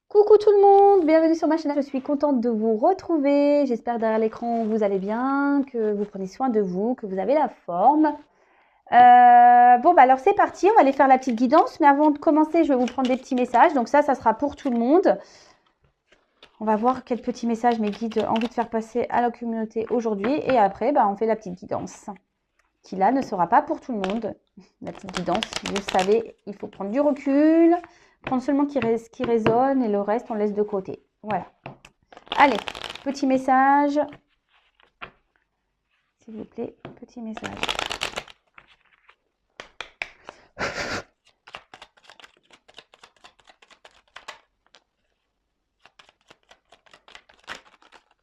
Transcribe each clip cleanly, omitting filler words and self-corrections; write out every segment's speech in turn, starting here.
Coucou tout le monde, bienvenue sur ma chaîne. Je suis contente de vous retrouver. J'espère derrière l'écran vous allez bien, que vous prenez soin de vous, que vous avez la forme. Bon, bah alors c'est parti, on va aller faire la petite guidance. Mais avant de commencer, je vais vous prendre des petits messages. Donc ça sera pour tout le monde. On va voir quel petit message mes guides ont envie de faire passer à la communauté aujourd'hui. Et après, bah, on fait la petite guidance, qui là ne sera pas pour tout le monde. La petite guidance, vous savez, il faut prendre du recul, prendre seulement ce qui résonne et le reste, on laisse de côté. Voilà. Allez, petit message. S'il vous plaît, petit message.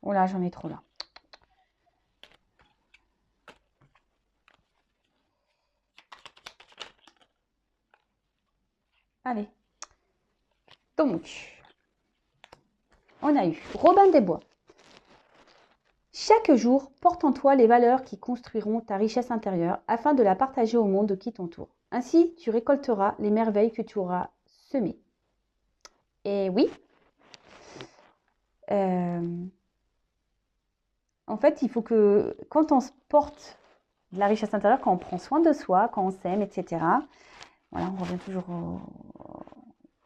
Oh là, j'en ai trop là. Allez. Donc, on a eu Robin des Bois. Chaque jour, porte en toi les valeurs qui construiront ta richesse intérieure afin de la partager au monde qui t'entoure. Ainsi, tu récolteras les merveilles que tu auras semées. Et oui, en fait, il faut que quand on se porte de la richesse intérieure, quand on prend soin de soi, quand on s'aime, etc. Voilà, on revient toujours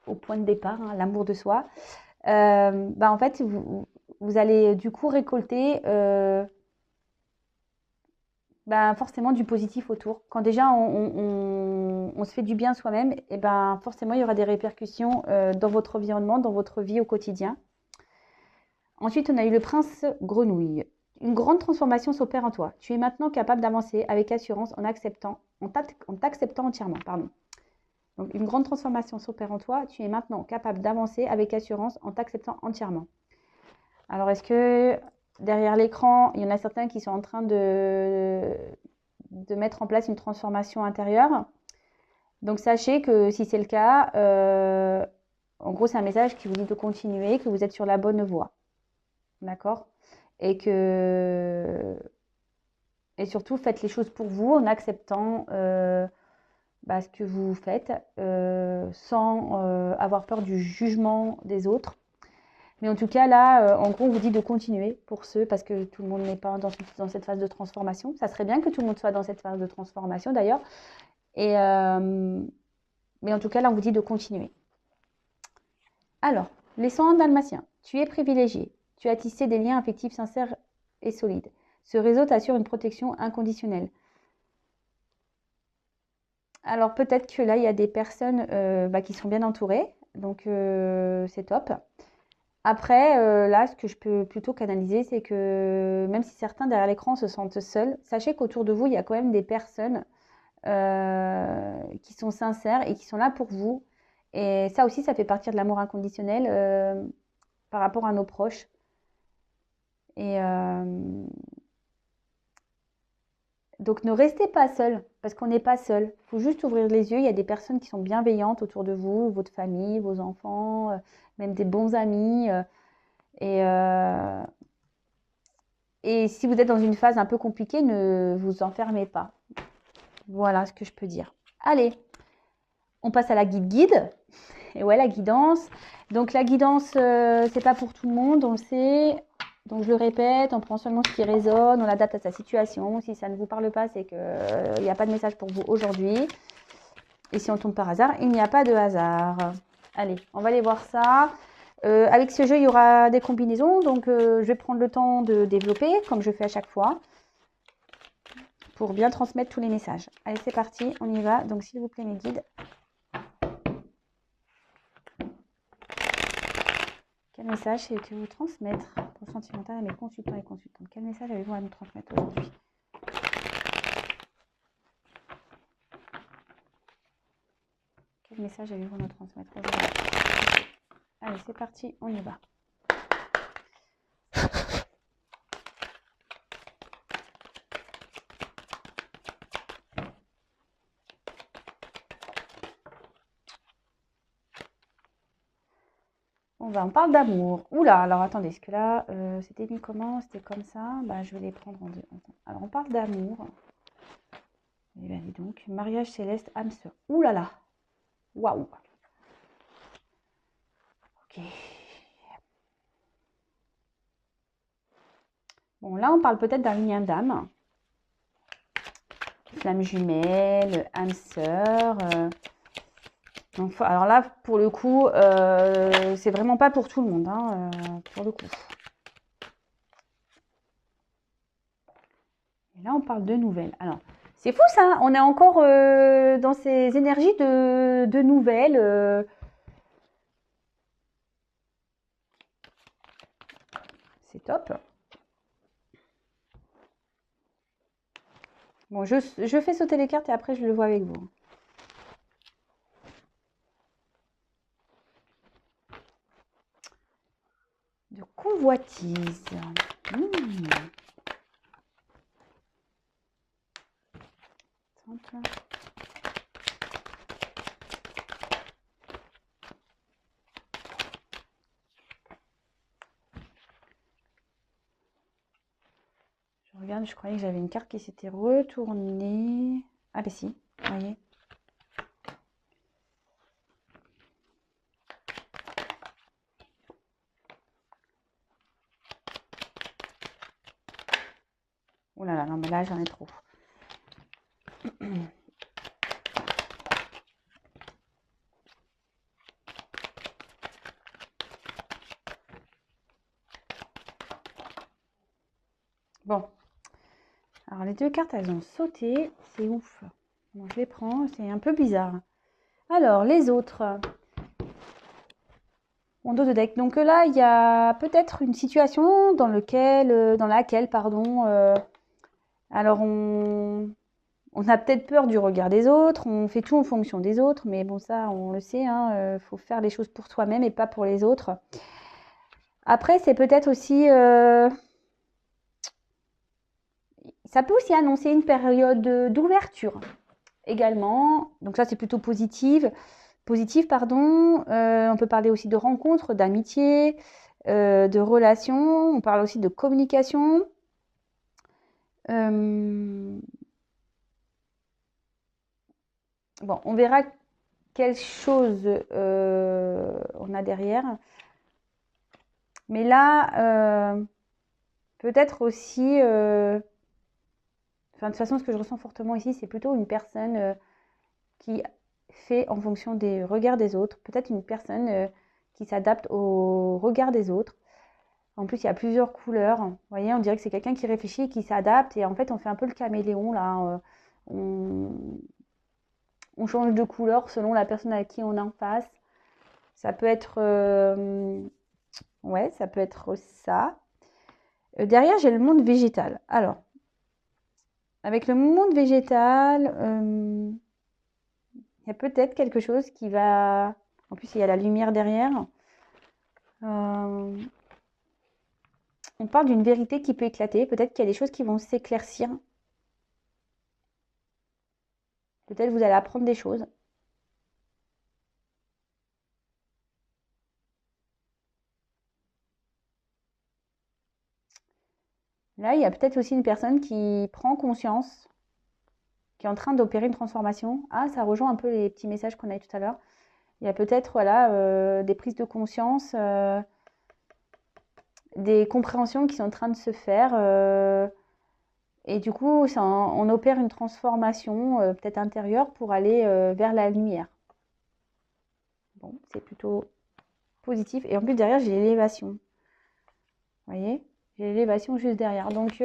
au point de départ, hein, l'amour de soi. Bah en fait, vous allez du coup récolter bah, forcément du positif autour. Quand déjà on se fait du bien soi-même, et ben forcément il y aura des répercussions dans votre environnement, dans votre vie au quotidien. Ensuite, on a eu le prince grenouille. Une grande transformation s'opère en toi. Tu es maintenant capable d'avancer avec assurance en t'acceptant entièrement. Pardon. Donc, une grande transformation s'opère en toi. Tu es maintenant capable d'avancer avec assurance en t'acceptant entièrement. Alors, est-ce que derrière l'écran, il y en a certains qui sont en train de mettre en place une transformation intérieure? Donc, sachez que si c'est le cas, en gros, c'est un message qui vous dit de continuer, que vous êtes sur la bonne voie. D'accord? Et surtout, faites les choses pour vous en acceptant ce que vous faites sans avoir peur du jugement des autres. Mais en tout cas, là, en gros, on vous dit de continuer pour ceux, parce que tout le monde n'est pas dans cette phase de transformation. Ça serait bien que tout le monde soit dans cette phase de transformation, d'ailleurs. Mais en tout cas, là, on vous dit de continuer. Alors, les 101 dalmatiens. Tu es privilégié. Tu as tissé des liens affectifs sincères et solides. Ce réseau t'assure une protection inconditionnelle. Alors, peut-être que là, il y a des personnes qui sont bien entourées. Donc, c'est top. Après, là, ce que je peux plutôt canaliser, c'est que même si certains derrière l'écran se sentent seuls, sachez qu'autour de vous, il y a quand même des personnes qui sont sincères et qui sont là pour vous. Et ça aussi, ça fait partie de l'amour inconditionnel par rapport à nos proches. Et donc, ne restez pas seul, parce qu'on n'est pas seul. Il faut juste ouvrir les yeux. Il y a des personnes qui sont bienveillantes autour de vous, votre famille, vos enfants, même des bons amis. Et, euh, et si vous êtes dans une phase un peu compliquée, ne vous enfermez pas. Voilà ce que je peux dire. Allez, on passe à la guide. Et ouais, la guidance. Donc la guidance, c'est pas pour tout le monde, on le sait. Donc je le répète, on prend seulement ce qui résonne, on l'adapte à sa situation. Si ça ne vous parle pas, c'est qu'il n'y a pas de message pour vous aujourd'hui. Et si on tombe par hasard, il n'y a pas de hasard. Allez, on va aller voir ça. Avec ce jeu, il y aura des combinaisons. Donc je vais prendre le temps de développer, comme je fais à chaque fois, pour bien transmettre tous les messages. Allez, c'est parti, on y va. Donc s'il vous plaît, mes guides. Quel message avez-vous à transmettre pour sentimental à mes consultants et consultantes? Quel message avez-vous à nous transmettre aujourd'hui? Quel message avez-vous à nous transmettre aujourd'hui? Allez, c'est parti, on y va. On parle d'amour. Oula, alors attendez, est-ce que là, c'était mis comment? C'était comme ça? Je vais les prendre en deux. Alors, on parle d'amour. Eh bien, dis donc, mariage céleste, âme sœur. Ouh là là. Waouh. Ok. Bon, là, on parle peut-être d'un lien d'âme. Flamme jumelle, âme sœur. Donc, alors là, pour le coup, c'est vraiment pas pour tout le monde, hein, pour le coup. Et là, on parle de nouvelles. Alors, c'est fou ça, on est encore dans ces énergies de nouvelles. C'est top. Bon, je fais sauter les cartes et après je le vois avec vous. De convoitise. Je regarde, je croyais que j'avais une carte qui s'était retournée. Ah ben si, vous voyez. Oh là là, non mais là j'en ai trop. Bon. Alors les deux cartes, elles ont sauté. C'est ouf. Bon, je les prends, c'est un peu bizarre. Alors, les autres. Mon dos de deck. Donc là, il y a peut-être une situation dans laquelle, pardon, alors on a peut-être peur du regard des autres, on fait tout en fonction des autres, mais bon, ça, on le sait, hein, faut faire les choses pour soi-même et pas pour les autres. Après, c'est peut-être aussi... ça peut aussi annoncer une période d'ouverture également. Donc ça, c'est plutôt positif, pardon. On peut parler aussi de rencontres, d'amitié, de relations. On parle aussi de communication. Bon, on verra quelle chose on a derrière. Mais là, peut-être aussi... Enfin, de toute façon, ce que je ressens fortement ici, c'est plutôt une personne qui fait en fonction des regards des autres. Peut-être une personne qui s'adapte au regard des autres. En plus, il y a plusieurs couleurs. Vous voyez, on dirait que c'est quelqu'un qui réfléchit et qui s'adapte. Et en fait, on fait un peu le caméléon, là. On change de couleur selon la personne à qui on est en face. Ça peut être... ouais, ça peut être ça. Derrière, j'ai le monde végétal. Alors, avec le monde végétal, il y a peut-être quelque chose qui va... En plus, il y a la lumière derrière. On parle d'une vérité qui peut éclater. Peut-être qu'il y a des choses qui vont s'éclaircir. Peut-être vous allez apprendre des choses. Là, il y a peut-être aussi une personne qui prend conscience, qui est en train d'opérer une transformation. Ah, ça rejoint un peu les petits messages qu'on a eu tout à l'heure. Il y a peut-être voilà, des prises de conscience, des compréhensions qui sont en train de se faire. Et du coup, on opère une transformation peut-être intérieure pour aller vers la lumière. Bon, c'est plutôt positif. Et en plus, derrière, j'ai l'élévation. Vous voyez? J'ai l'élévation juste derrière. Donc,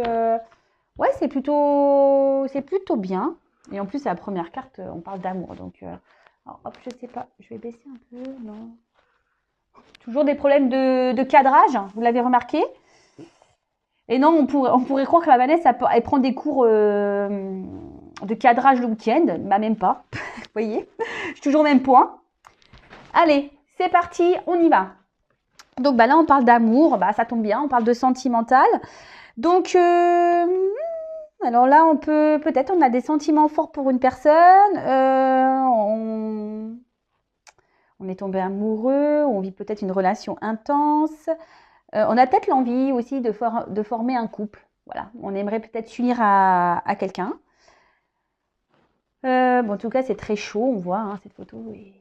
ouais, c'est plutôt bien. Et en plus, c'est la première carte, on parle d'amour. Donc, alors, hop, je sais pas, je vais baisser un peu. Non. Toujours des problèmes de cadrage, vous l'avez remarqué. Et non, on pourrait croire que la Vanessa, elle prend des cours de cadrage le week-end. Bah, même pas. Vous voyez? Je suis toujours au même point. Allez, c'est parti, on y va. Donc, bah, là, on parle d'amour. Bah, ça tombe bien, on parle de sentimental. Donc, alors là, peut-être, on a des sentiments forts pour une personne. On est tombé amoureux. On vit peut-être une relation intense. On a peut-être l'envie aussi de former un couple. Voilà, on aimerait peut-être s'unir à quelqu'un. Bon, en tout cas, c'est très chaud, on voit hein, cette photo. Et...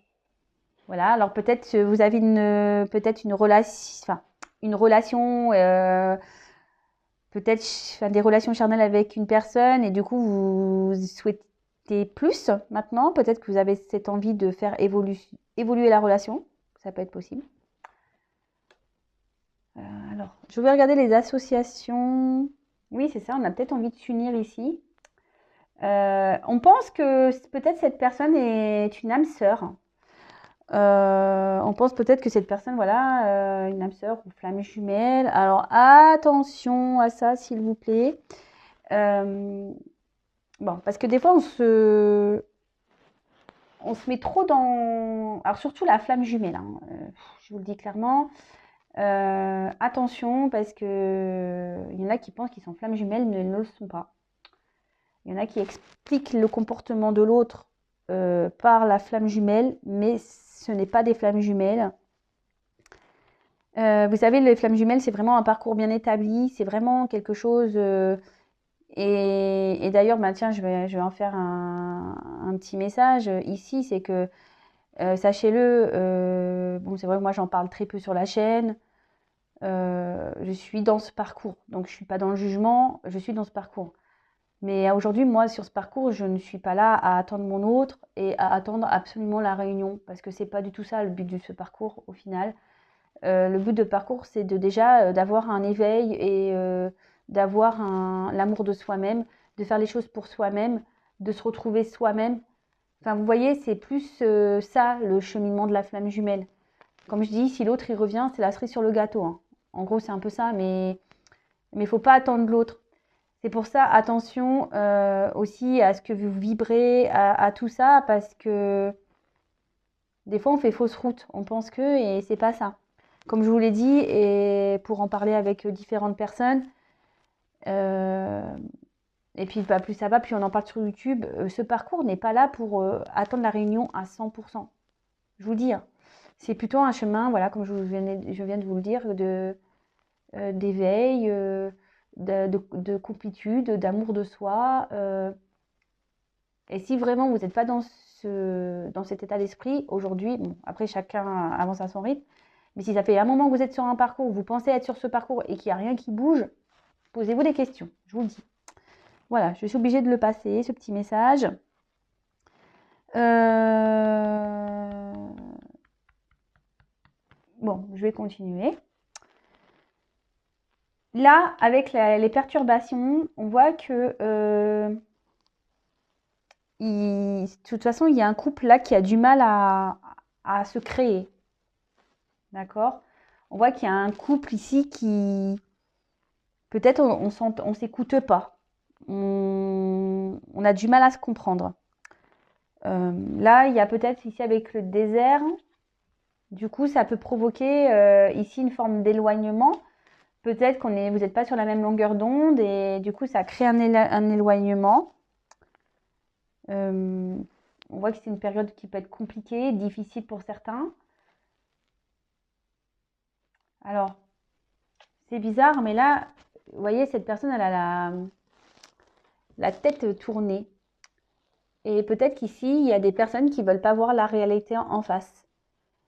Voilà, alors peut-être vous avez une relation, peut-être des relations charnelles avec une personne et du coup vous souhaitez plus maintenant. Peut-être que vous avez cette envie de faire évoluer la relation. Ça peut être possible. Alors, je vais regarder les associations. Oui, c'est ça, on a peut-être envie de s'unir ici. On pense que peut-être cette personne est une âme sœur. On pense peut-être que cette personne, voilà, une âme sœur ou flamme jumelle. Alors attention à ça, s'il vous plaît. Bon, parce que des fois, on se met trop dans... Alors surtout la flamme jumelle, hein, je vous le dis clairement. Attention, parce que il y en a qui pensent qu'ils sont flammes jumelles, mais ils ne le sont pas. Il y en a qui expliquent le comportement de l'autre par la flamme jumelle, mais ce n'est pas des flammes jumelles. Vous savez, les flammes jumelles, c'est vraiment un parcours bien établi, c'est vraiment quelque chose... et d'ailleurs, bah, tiens, je vais en faire un petit message ici, c'est que, sachez-le, bon, c'est vrai que moi j'en parle très peu sur la chaîne, je suis dans ce parcours, donc je ne suis pas dans le jugement, je suis dans ce parcours. Mais aujourd'hui, moi, sur ce parcours, je ne suis pas là à attendre mon autre et à attendre absolument la réunion, parce que c'est pas du tout ça le but de ce parcours au final. Le but de parcours, c'est déjà d'avoir un éveil et d'avoir l'amour de soi-même, de faire les choses pour soi-même, de se retrouver soi-même. Enfin, vous voyez, c'est plus ça, le cheminement de la flamme jumelle. Comme je dis, si l'autre il revient, c'est la cerise sur le gâteau, hein. En gros, c'est un peu ça, mais il faut pas attendre l'autre. C'est pour ça, attention aussi à ce que vous vibrez, à tout ça, parce que des fois, on fait fausse route. On pense que, et c'est pas ça. Comme je vous l'ai dit, et pour en parler avec différentes personnes, et puis bah, plus ça va, plus on en parle sur YouTube, ce parcours n'est pas là pour attendre la réunion à 100%. Je vous dis, hein. C'est plutôt un chemin, voilà, comme je viens de vous le dire, d'éveil, de complétude, d'amour de soi. Et si vraiment vous n'êtes pas dans cet état d'esprit, aujourd'hui, bon, après chacun avance à son rythme, mais si ça fait un moment que vous êtes sur un parcours, vous pensez être sur ce parcours et qu'il n'y a rien qui bouge, posez-vous des questions, je vous le dis. Voilà, je suis obligée de le passer, ce petit message. Bon, je vais continuer. Là, avec les perturbations, on voit que de toute façon, il y a un couple là qui a du mal à se créer. D'accord? On voit qu'il y a un couple ici qui, peut-être, on s'écoute pas. On a du mal à se comprendre. Là, il y a peut-être ici avec le désert, du coup, ça peut provoquer ici une forme d'éloignement. Peut-être vous n'êtes pas sur la même longueur d'onde et du coup, ça crée un éloignement. On voit que c'est une période qui peut être compliquée, difficile pour certains. Alors, c'est bizarre, mais là, vous voyez, cette personne, elle a la tête tournée. Et peut-être qu'ici, il y a des personnes qui ne veulent pas voir la réalité en face.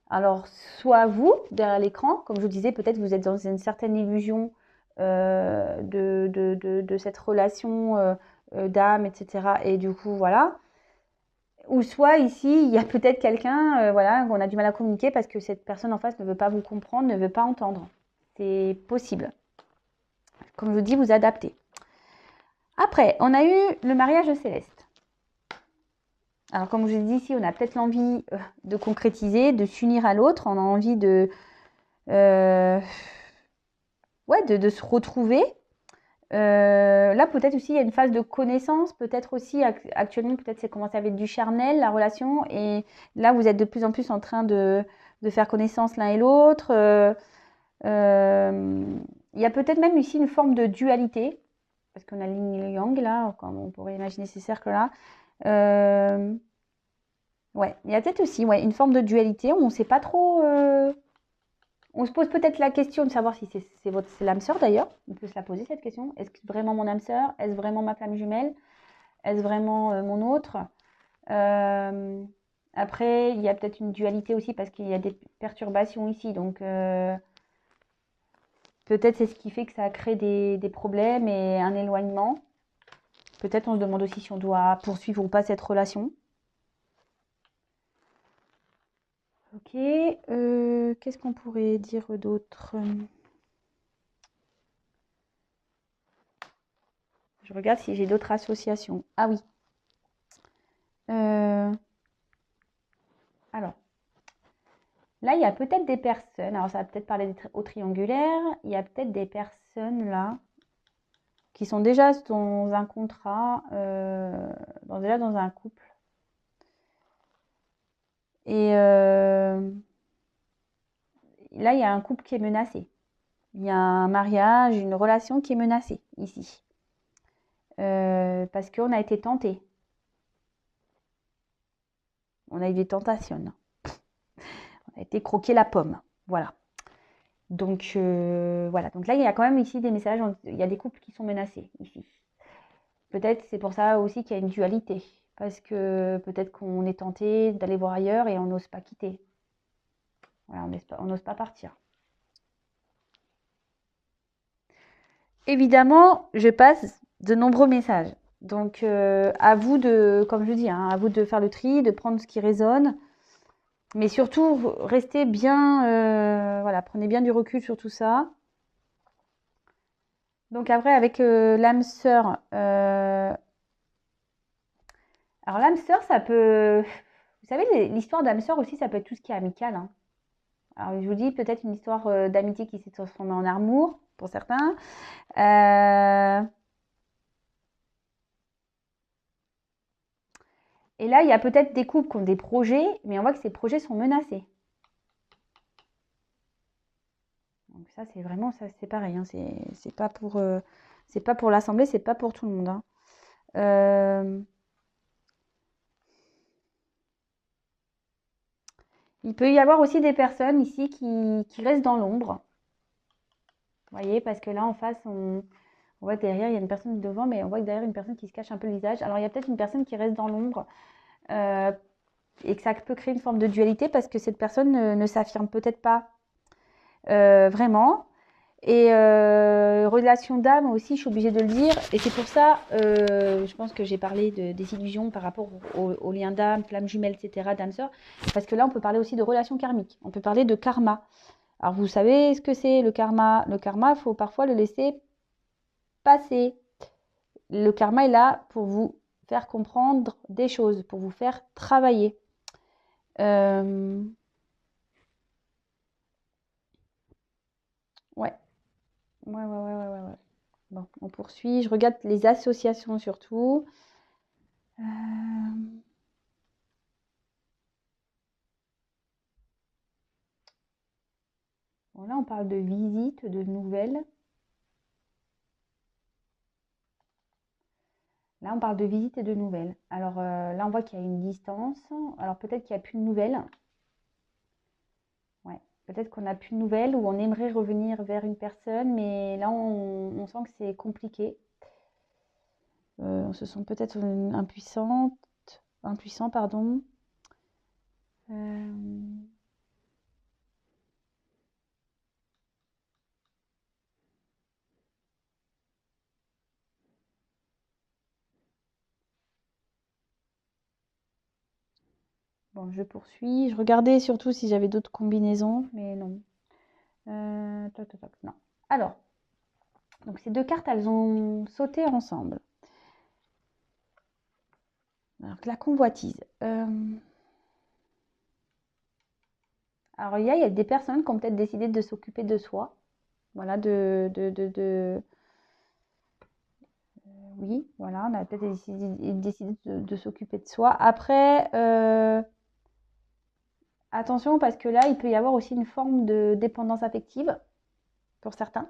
Alors, soit vous, derrière l'écran, comme je vous disais, peut-être vous êtes dans une certaine illusion de cette relation d'âme, etc. Et du coup, voilà. Ou soit ici, il y a peut-être quelqu'un, voilà, qu'on a du mal à communiquer parce que cette personne en face ne veut pas vous comprendre, ne veut pas entendre. C'est possible. Comme je vous dis, vous adaptez. Après, on a eu le mariage céleste. Alors, comme je vous ai dit ici, on a peut-être l'envie de concrétiser, de s'unir à l'autre. On a envie de se retrouver. Là, peut-être aussi, il y a une phase de connaissance. Peut-être aussi, actuellement, peut-être c'est commencé avec du charnel, la relation. Et là, vous êtes de plus en plus en train de faire connaissance l'un et l'autre. Il y a peut-être même ici une forme de dualité. Parce qu'on a l'yin et le yang, là, comme on pourrait imaginer ces cercles-là. Ouais, il y a peut-être aussi une forme de dualité. On ne sait pas trop... On se pose peut-être la question de savoir si c'est l'âme sœur d'ailleurs. On peut se la poser cette question. Est-ce que c'est vraiment mon âme sœur? Est-ce vraiment ma flamme jumelle? Est-ce vraiment mon autre? Après, il y a peut-être une dualité aussi parce qu'il y a des perturbations ici. Donc, Peut-être c'est ce qui fait que ça crée des problèmes et un éloignement. Peut-être on se demande aussi si on doit poursuivre ou pas cette relation. Ok, qu'est-ce qu'on pourrait dire d'autre? Je regarde si j'ai d'autres associations. Ah oui. Alors, là, il y a peut-être des personnes, alors ça va peut-être parler au triangulaire, il y a peut-être des personnes là qui sont déjà dans un contrat, déjà dans un couple. Et là, il y a un couple qui est menacé. Il y a un mariage, une relation qui est menacée ici. Parce qu'on a été tenté. On a eu des tentations. On a été croquer la pomme. Voilà. Donc, voilà. Donc là, il y a quand même ici des messages. Il y a des couples qui sont menacés ici. Peut-être c'est pour ça aussi qu'il y a une dualité. Parce que peut-être qu'on est tenté d'aller voir ailleurs et on n'ose pas quitter. Voilà, on n'ose pas partir. Évidemment, je passe de nombreux messages. Donc, à vous de, comme je dis, hein, à vous de faire le tri, de prendre ce qui résonne. Mais surtout, restez bien, voilà, prenez bien du recul sur tout ça. Donc après, avec l'âme sœur, alors l'âme sœur, ça peut, vous savez, l'histoire d'âme sœur aussi, ça peut être tout ce qui est amical, hein. Alors je vous dis peut-être une histoire d'amitié qui s'est transformée en amour pour certains. Et là, il y a peut-être des couples qui ont des projets, mais on voit que ces projets sont menacés. Donc ça, c'est vraiment, ça, c'est pareil, hein, c'est pas pour l'assemblée, c'est pas pour tout le monde, hein. Il peut y avoir aussi des personnes ici qui restent dans l'ombre. Vous voyez, parce que là, en face, on voit que derrière, il y a une personne devant, mais on voit que derrière, une personne qui se cache un peu le visage. Alors, il y a peut-être une personne qui reste dans l'ombre et que ça peut créer une forme de dualité parce que cette personne ne s'affirme peut-être pas vraiment. Et relation d'âme aussi, je suis obligée de le dire. Et c'est pour ça, je pense que j'ai parlé des illusions par rapport aux liens d'âme, flammes jumelles, etc., d'âme sœur. Parce que là, on peut parler aussi de relations karmiques. On peut parler de karma. Alors, vous savez ce que c'est le karma? Le karma, il faut parfois le laisser passer. Le karma est là pour vous faire comprendre des choses, pour vous faire travailler. Ouais. Ouais. Bon, on poursuit. Je regarde les associations surtout. Bon, là, on parle de visites, de nouvelles. Là, on parle de visites et de nouvelles. Alors là, on voit qu'il y a une distance. Alors peut-être qu'il n'y a plus de nouvelles. Ouais. Peut-être qu'on n'a plus de nouvelles ou on aimerait revenir vers une personne, mais là, on sent que c'est compliqué. On se sent peut-être impuissant, pardon. Bon, je poursuis. Je regardais surtout si j'avais d'autres combinaisons, mais non. Non. Alors, donc ces deux cartes, elles ont sauté ensemble. Alors, la convoitise. Alors, il y a des personnes qui ont peut-être décidé de s'occuper de soi. Voilà, oui, voilà, on a peut-être décidé de s'occuper de soi. Après, attention, parce que là, il peut y avoir aussi une forme de dépendance affective pour certains.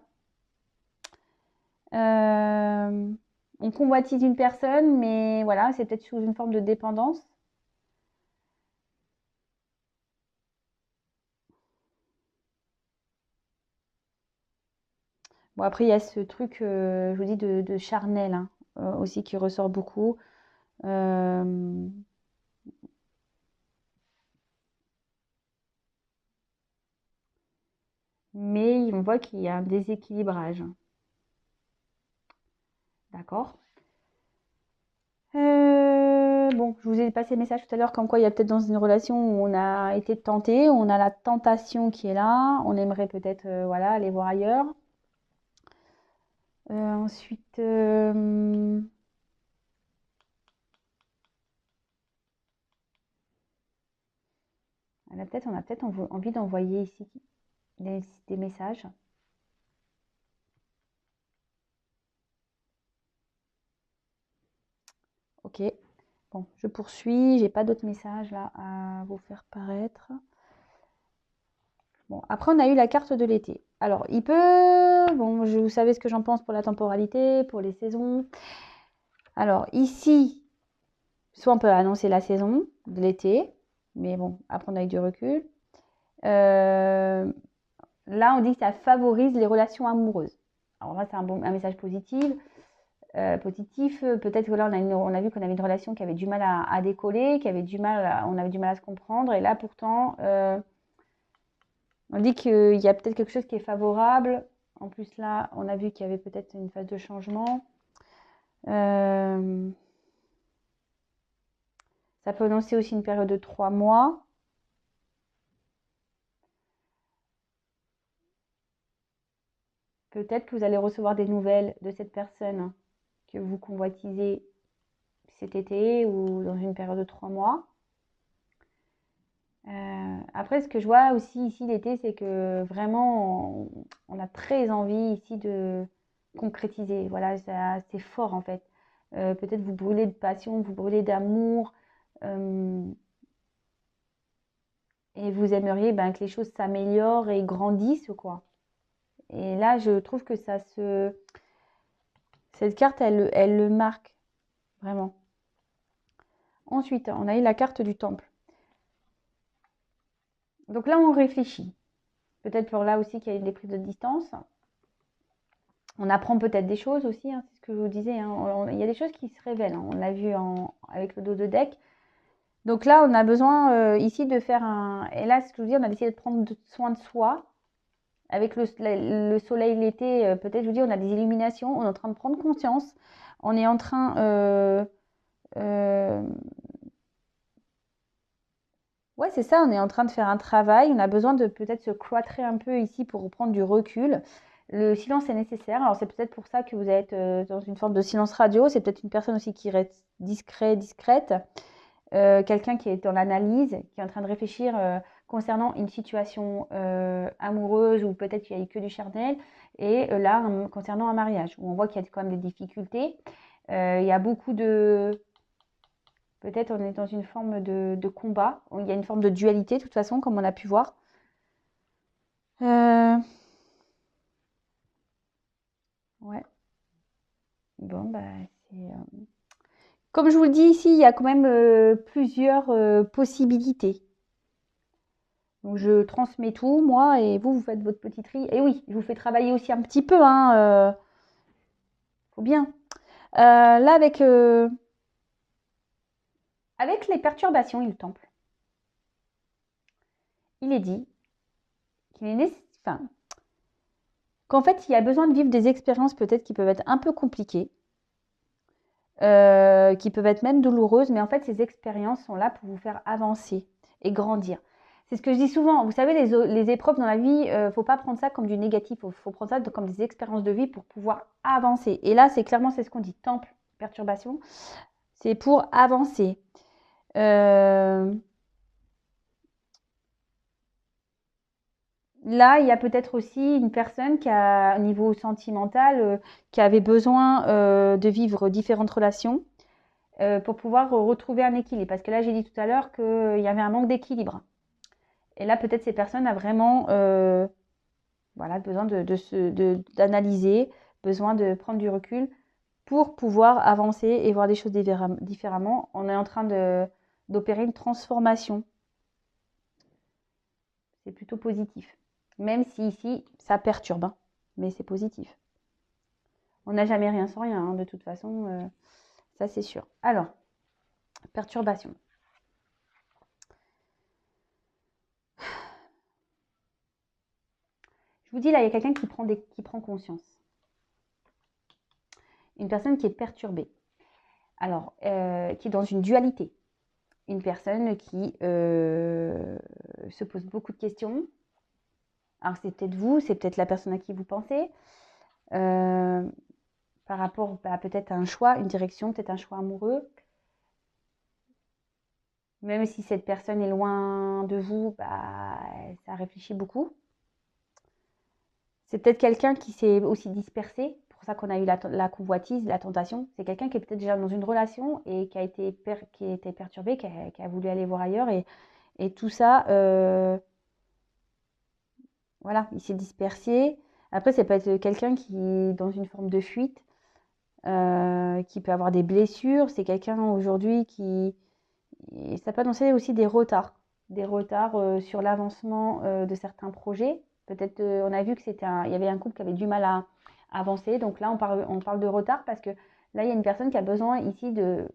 On convoitise une personne, mais voilà, c'est peut-être sous une forme de dépendance. Bon, après, il y a ce truc, je vous dis, de charnel, hein, aussi qui ressort beaucoup. Mais oui, on voit qu'il y a un déséquilibrage. D'accord. Bon, je vous ai passé le message tout à l'heure comme quoi il y a peut-être dans une relation où on a été tenté, on a la tentation qui est là, on aimerait peut-être voilà, aller voir ailleurs. Ensuite, on a peut-être envie d'envoyer ici des messages. Ok, bon, je poursuis, j'ai pas d'autres messages là à vous faire paraître. Bon, après on a eu la carte de l'été. Alors, il peut, bon, vous savez ce que j'en pense pour la temporalité, pour les saisons. Alors, ici, soit on peut annoncer la saison de l'été, mais bon, à prendre avec du recul. Là, on dit que ça favorise les relations amoureuses. Alors là, c'est un message positif. Peut-être que là, on a vu qu'on avait une relation qui avait du mal à décoller, on avait du mal à se comprendre. Et là, pourtant, on dit qu'il y a peut-être quelque chose qui est favorable. En plus, là, on a vu qu'il y avait peut-être une phase de changement. Ça peut annoncer aussi une période de 3 mois. Peut-être que vous allez recevoir des nouvelles de cette personne que vous convoitisez cet été ou dans une période de 3 mois. Après, ce que je vois aussi ici l'été, c'est que vraiment, on a très envie ici de concrétiser. Voilà, c'est fort en fait. Peut-être vous brûlez de passion, vous brûlez d'amour. Et vous aimeriez que les choses s'améliorent et grandissent, quoi. Et là, je trouve que cette carte, elle le marque, vraiment. Ensuite, on a eu la carte du temple. Donc là, on réfléchit. Peut-être pour là aussi qu'il y a eu des prises de distance. On apprend peut-être des choses aussi, hein, c'est ce que je vous disais. Hein. Il y a des choses qui se révèlent. Hein. On l'a vu avec le dos de deck. Donc là, on a besoin ici de faire un... Et là, ce que je vous dis, on a décidé de prendre soin de soi. Avec le soleil l'été, peut-être, je vous dis, on a des illuminations. On est en train de prendre conscience. On est en train... ouais, c'est ça, on est en train de faire un travail. On a besoin de peut-être se cloîtrer un peu ici pour reprendre du recul. Le silence est nécessaire. Alors, c'est peut-être pour ça que vous êtes dans une forme de silence radio. C'est peut-être une personne aussi qui reste discrète. Quelqu'un qui est dans l'analyse, qui est en train de réfléchir concernant une situation amoureuse ou peut-être qu'il n'y a eu que du charnel. Et là, concernant un mariage, où on voit qu'il y a quand même des difficultés. Il y a beaucoup de... Peut-être on est dans une forme de combat. Il y a une forme de dualité, de toute façon, comme on a pu voir. Ouais. Bon, c'est... Comme je vous le dis ici, il y a quand même plusieurs possibilités. Donc, je transmets tout, moi, et vous faites votre petit tri. Et oui, je vous fais travailler aussi un petit peu, hein. Faut bien. Là, avec les perturbations et le temple, il est dit qu'il est nécessaire... qu'en fait, il y a besoin de vivre des expériences peut-être qui peuvent être un peu compliquées, qui peuvent être même douloureuses, mais en fait, ces expériences sont là pour vous faire avancer et grandir. C'est ce que je dis souvent. Vous savez, les épreuves dans la vie, faut pas prendre ça comme du négatif. Faut prendre ça comme des expériences de vie pour pouvoir avancer. Et là, c'est ce qu'on dit. Temple, perturbation, c'est pour avancer. Là, il y a peut-être aussi une personne qui a, au niveau sentimental, qui avait besoin de vivre différentes relations pour pouvoir retrouver un équilibre. Parce que là, j'ai dit tout à l'heure qu'il y avait un manque d'équilibre. Et là, peut-être ces personnes ont vraiment voilà, besoin d'analyser, besoin de prendre du recul pour pouvoir avancer et voir les choses différemment. On est en train d'opérer une transformation. C'est plutôt positif. Même si ici, ça perturbe, hein, mais c'est positif. On n'a jamais rien sans rien, hein, de toute façon, ça c'est sûr. Alors, perturbation. Je vous dis là, il y a quelqu'un qui prend conscience. Une personne qui est perturbée. Alors, qui est dans une dualité. Une personne qui se pose beaucoup de questions. Alors, c'est peut-être vous, c'est peut-être la personne à qui vous pensez. Par rapport à peut-être à un choix, une direction, peut-être un choix amoureux. Même si cette personne est loin de vous, ça réfléchit beaucoup. C'est peut-être quelqu'un qui s'est aussi dispersé. C'est pour ça qu'on a eu la convoitise, la tentation. C'est quelqu'un qui est peut-être déjà dans une relation et qui a été perturbé, qui a voulu aller voir ailleurs. Et tout ça, voilà, il s'est dispersé. Après, ça peut être quelqu'un qui est dans une forme de fuite, qui peut avoir des blessures. C'est quelqu'un aujourd'hui qui... Et ça peut annoncer aussi des retards sur l'avancement de certains projets. Peut-être, on a vu que il y avait un couple qui avait du mal à avancer. Donc là, on parle de retard parce que là, il y a une personne qui a besoin ici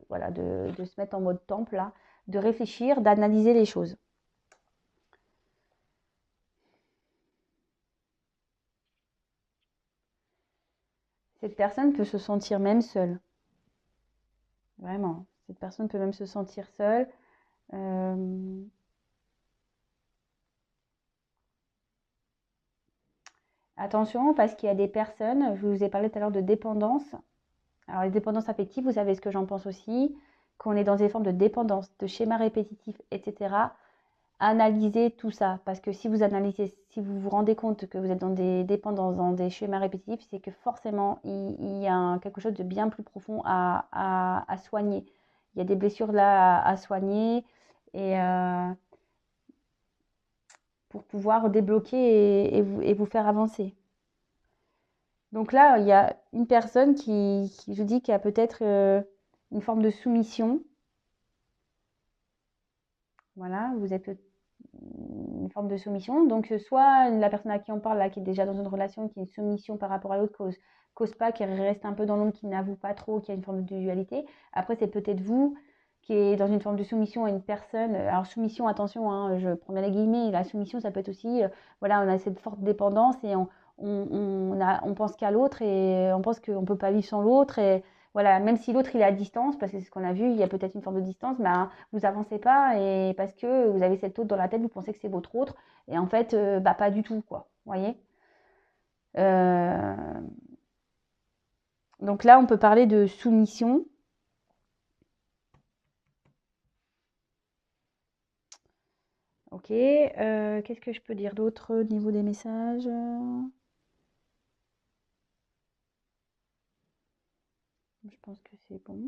voilà, de se mettre en mode temple, là, de réfléchir, d'analyser les choses. Cette personne peut se sentir même seule. Vraiment. Cette personne peut même se sentir seule. Attention, parce qu'il y a des personnes, je vous ai parlé tout à l'heure de dépendance. Alors, les dépendances affectives, vous savez ce que j'en pense aussi, qu'on est dans des formes de dépendance, de schémas répétitifs, etc. Analysez tout ça, parce que si vous analysez, si vous vous rendez compte que vous êtes dans des dépendances, dans des schémas répétitifs, c'est que forcément, il y a quelque chose de bien plus profond à soigner. Il y a des blessures là à soigner et pour pouvoir débloquer et vous faire avancer. Donc là, il y a une personne qui je dis, qui a peut-être une forme de soumission. Voilà, vous êtes une forme de soumission. Donc, soit la personne à qui on parle, là, qui est déjà dans une relation, qui a une soumission par rapport à l'autre, cause pas, qui reste un peu dans l'ombre, qui n'avoue pas trop, qui a une forme de dualité. Après, c'est peut-être vous qui est dans une forme de soumission à une personne. Alors, soumission, attention, hein, je prends bien les guillemets, la soumission, ça peut être aussi, voilà, on a cette forte dépendance et on pense qu'à l'autre et on pense qu'on ne peut pas vivre sans l'autre. Et voilà, même si l'autre il est à distance, parce que c'est ce qu'on a vu, il y a peut-être une forme de distance, vous avancez pas et parce que vous avez cette autre dans la tête, vous pensez que c'est votre autre et en fait, pas du tout, quoi. Vous voyez. Donc là, on peut parler de soumission. Ok, qu'est-ce que je peux dire d'autre au niveau des messages? Je pense que c'est bon.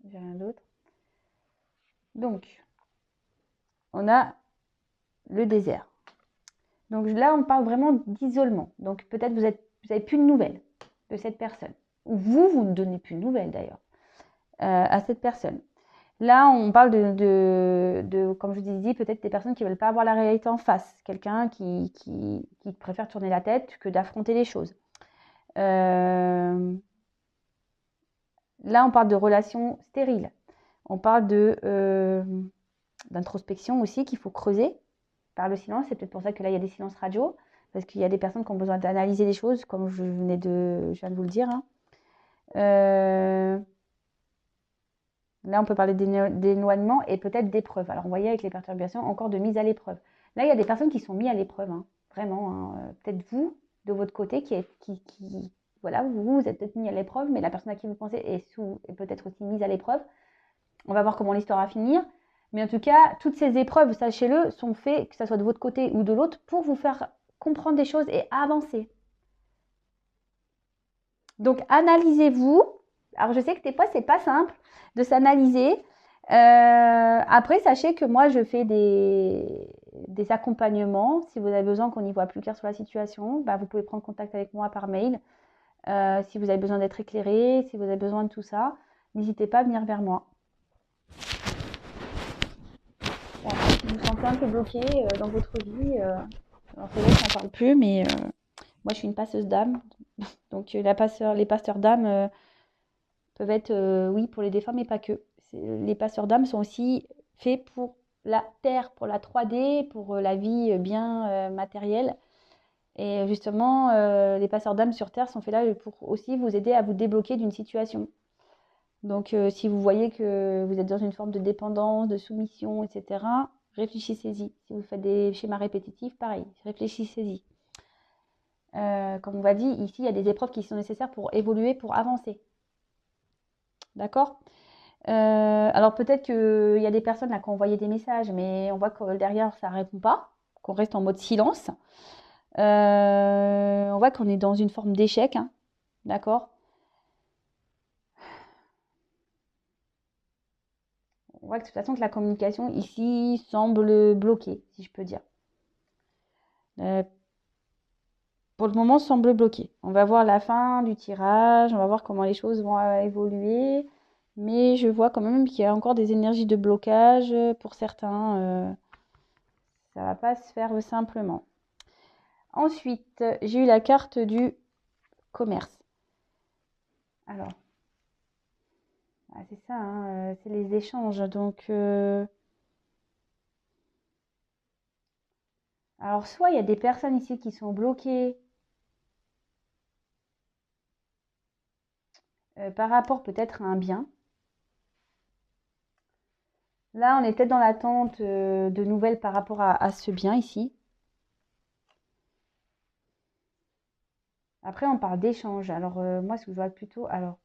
J'ai rien d'autre. Donc, on a le désert. Donc là, on parle vraiment d'isolement. Donc peut-être vous n'avez plus de nouvelles de cette personne. Ou vous ne donnez plus de nouvelles d'ailleurs à cette personne. Là, on parle comme je vous disais, peut-être des personnes qui ne veulent pas avoir la réalité en face. Quelqu'un qui préfère tourner la tête que d'affronter les choses. Là, on parle de relations stériles. On parle d'introspection aussi qu'il faut creuser par le silence. C'est peut-être pour ça que là, il y a des silences radio. Parce qu'il y a des personnes qui ont besoin d'analyser les choses, comme je viens de vous le dire. Hein. Là, on peut parler d'éloignement et peut-être d'épreuve. Alors, vous voyez, avec les perturbations, encore de mise à l'épreuve. Là, il y a des personnes qui sont mises à l'épreuve, hein, vraiment. Hein. Peut-être vous, de votre côté, voilà, vous êtes peut-être mis à l'épreuve, mais la personne à qui vous pensez est peut-être aussi mise à l'épreuve. On va voir comment l'histoire va finir. Mais en tout cas, toutes ces épreuves, sachez-le, sont faites, que ce soit de votre côté ou de l'autre, pour vous faire comprendre des choses et avancer. Donc, analysez-vous. Alors, je sais que des fois, c'est pas simple de s'analyser. Après, sachez que moi, je fais des accompagnements. Si vous avez besoin qu'on y voit plus clair sur la situation, vous pouvez prendre contact avec moi par mail. Si vous avez besoin d'être éclairé, si vous avez besoin de tout ça, n'hésitez pas à venir vers moi. Voilà, si vous vous sentez un peu bloqué dans votre vie, alors c'est vrai que j'en parle plus, mais moi, je suis une passeuse d'âme. Donc, les passeurs d'âme peuvent être, oui, pour les défunts, mais pas que. Les passeurs d'âme sont aussi faits pour la terre, pour la 3D, pour la vie bien matérielle. Et justement, les passeurs d'âme sur Terre sont faits là pour aussi vous aider à vous débloquer d'une situation. Donc, si vous voyez que vous êtes dans une forme de dépendance, de soumission, etc., réfléchissez-y. Si vous faites des schémas répétitifs, pareil, réfléchissez-y. Comme on va dire, ici, il y a des épreuves qui sont nécessaires pour évoluer, pour avancer. D'accord? Alors peut-être qu'il y a des personnes là qui ont envoyé des messages, mais on voit que derrière, ça ne répond pas, qu'on reste en mode silence. On voit qu'on est dans une forme d'échec, hein, d'accord? On voit que de toute façon que la communication ici semble bloquée, si je peux dire. Pour le moment, semble bloquée. On va voir la fin du tirage, on va voir comment les choses vont évoluer, mais je vois quand même qu'il y a encore des énergies de blocage pour certains. Ça va pas se faire simplement. Ensuite, j'ai eu la carte du commerce. Alors, c'est ça, hein, c'est les échanges. Donc, alors, soit il y a des personnes ici qui sont bloquées par rapport peut-être à un bien. Là, on est peut-être dans l'attente de nouvelles par rapport à ce bien ici. Après, on parle d'échange. Alors, moi, ce que je vois plutôt... Alors,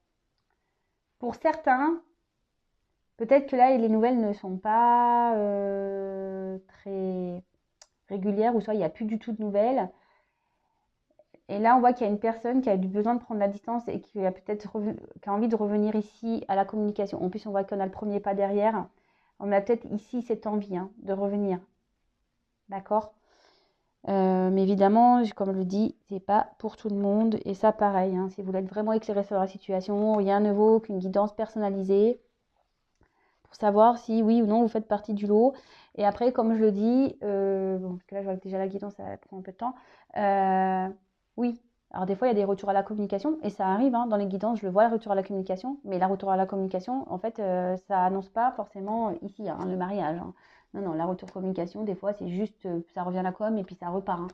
pour certains, peut-être que là, les nouvelles ne sont pas très régulières, ou soit il n'y a plus du tout de nouvelles. Et là, on voit qu'il y a une personne qui a du besoin de prendre la distance et qui a peut-être qui a envie de revenir ici à la communication. En plus, on voit qu'on a le premier pas derrière. On a peut-être ici cette envie de revenir. D'accord? Mais évidemment, comme je le dis, c'est pas pour tout le monde. Et ça, pareil, hein, si vous voulez être vraiment éclairé sur la situation, rien ne vaut qu'une guidance personnalisée pour savoir si oui ou non vous faites partie du lot. Et après, comme je le dis, bon, parce que là, je vois que déjà la guidance, ça prend un peu de temps. Oui, alors des fois, il y a des retours à la communication, et ça arrive, hein, dans les guidances, je le vois, le retour à la communication, mais la retour à la communication, en fait, ça annonce pas forcément ici, hein, le mariage, hein. Non, non, la retour communication, des fois, c'est juste, ça revient à la com, et puis ça repart, hein.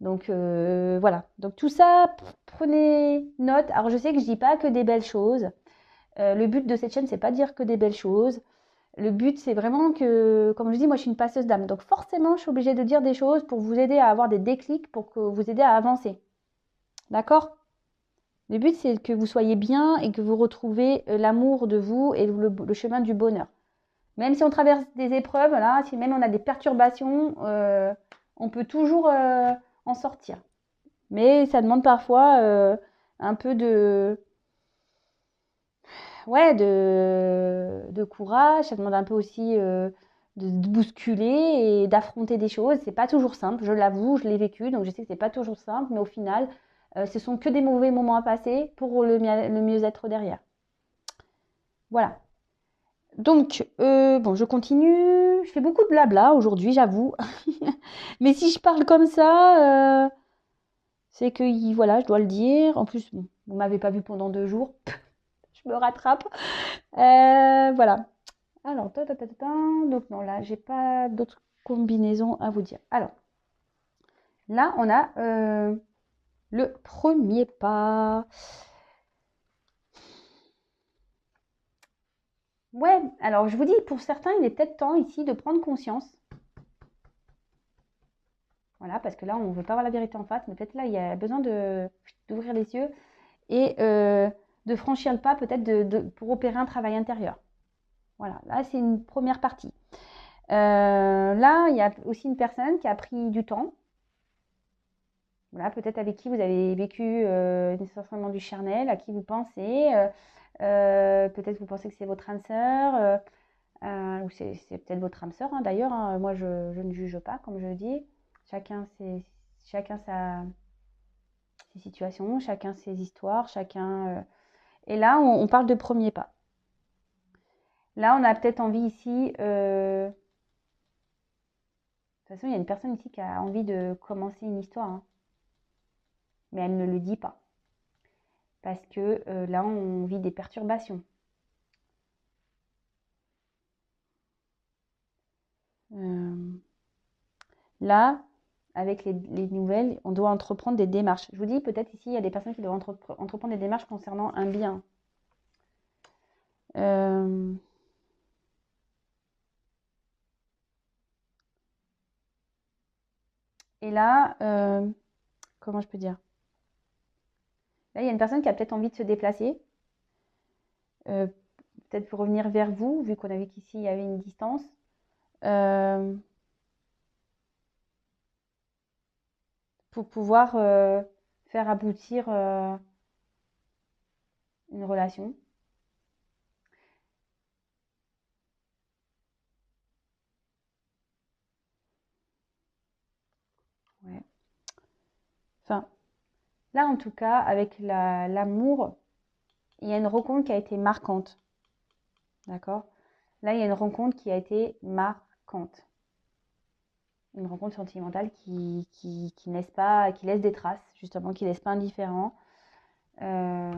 Donc, voilà. Donc, tout ça, prenez note. Alors, je sais que je dis pas que des belles choses. Le but de cette chaîne, c'est pas de dire que des belles choses. Le but, c'est vraiment que, comme je dis, moi, je suis une passeuse d'âme. Donc, forcément, je suis obligée de dire des choses pour vous aider à avoir des déclics, pour que vous aider à avancer. D'accord? Le but, c'est que vous soyez bien et que vous retrouvez l'amour de vous et le chemin du bonheur. Même si on traverse des épreuves, là, si même on a des perturbations, on peut toujours en sortir. Mais ça demande parfois un peu ouais, de courage, ça demande un peu aussi de bousculer et d'affronter des choses. C'est pas toujours simple, je l'avoue, je l'ai vécu, donc je sais que c'est pas toujours simple, mais au final, ce sont que des mauvais moments à passer pour le mieux-être derrière. Voilà. Donc, bon, je continue. Je fais beaucoup de blabla aujourd'hui, j'avoue. Mais si je parle comme ça, c'est que, voilà, je dois le dire. En plus, bon, vous m'avez pas vu pendant 2 jours. Je me rattrape. Voilà. Alors, donc non, là, j'ai pas d'autres combinaisons à vous dire. Alors, là, on a le premier pas. Ouais, alors je vous dis, pour certains, il est peut-être temps ici de prendre conscience. Voilà, parce que là, on ne veut pas voir la vérité en face, mais peut-être là, il y a besoin d'ouvrir les yeux et de franchir le pas peut-être pour opérer un travail intérieur. Voilà, là, c'est une première partie. Là, il y a aussi une personne qui a pris du temps. Voilà, peut-être avec qui vous avez vécu nécessairement du charnel, à qui vous pensez. Peut-être vous pensez que c'est votre âme sœur, ou c'est peut-être votre âme sœur, hein, d'ailleurs. Hein. Moi, je ne juge pas, comme je le dis. Chacun ses situations, chacun ses histoires, chacun. Et là, on parle de premier pas. Là, on a peut-être envie ici. De toute façon, il y a une personne ici qui a envie de commencer une histoire, hein, mais elle ne le dit pas. Parce que là, on vit des perturbations. Là, avec les nouvelles, on doit entreprendre des démarches. Je vous dis, peut-être ici, il y a des personnes qui doivent entreprendre des démarches concernant un bien. Et là, comment je peux dire? Là, il y a une personne qui a peut-être envie de se déplacer, peut-être pour revenir vers vous, vu qu'on a vu qu'ici, il y avait une distance. Pour pouvoir faire aboutir une relation. Ouais. Enfin, là, en tout cas, avec l'amour, il y a une rencontre qui a été marquante. D'accord? Là, il y a une rencontre qui a été marquante. Une rencontre sentimentale qui laisse pas, qui laisse des traces, justement, qui laisse pas indifférent. Là,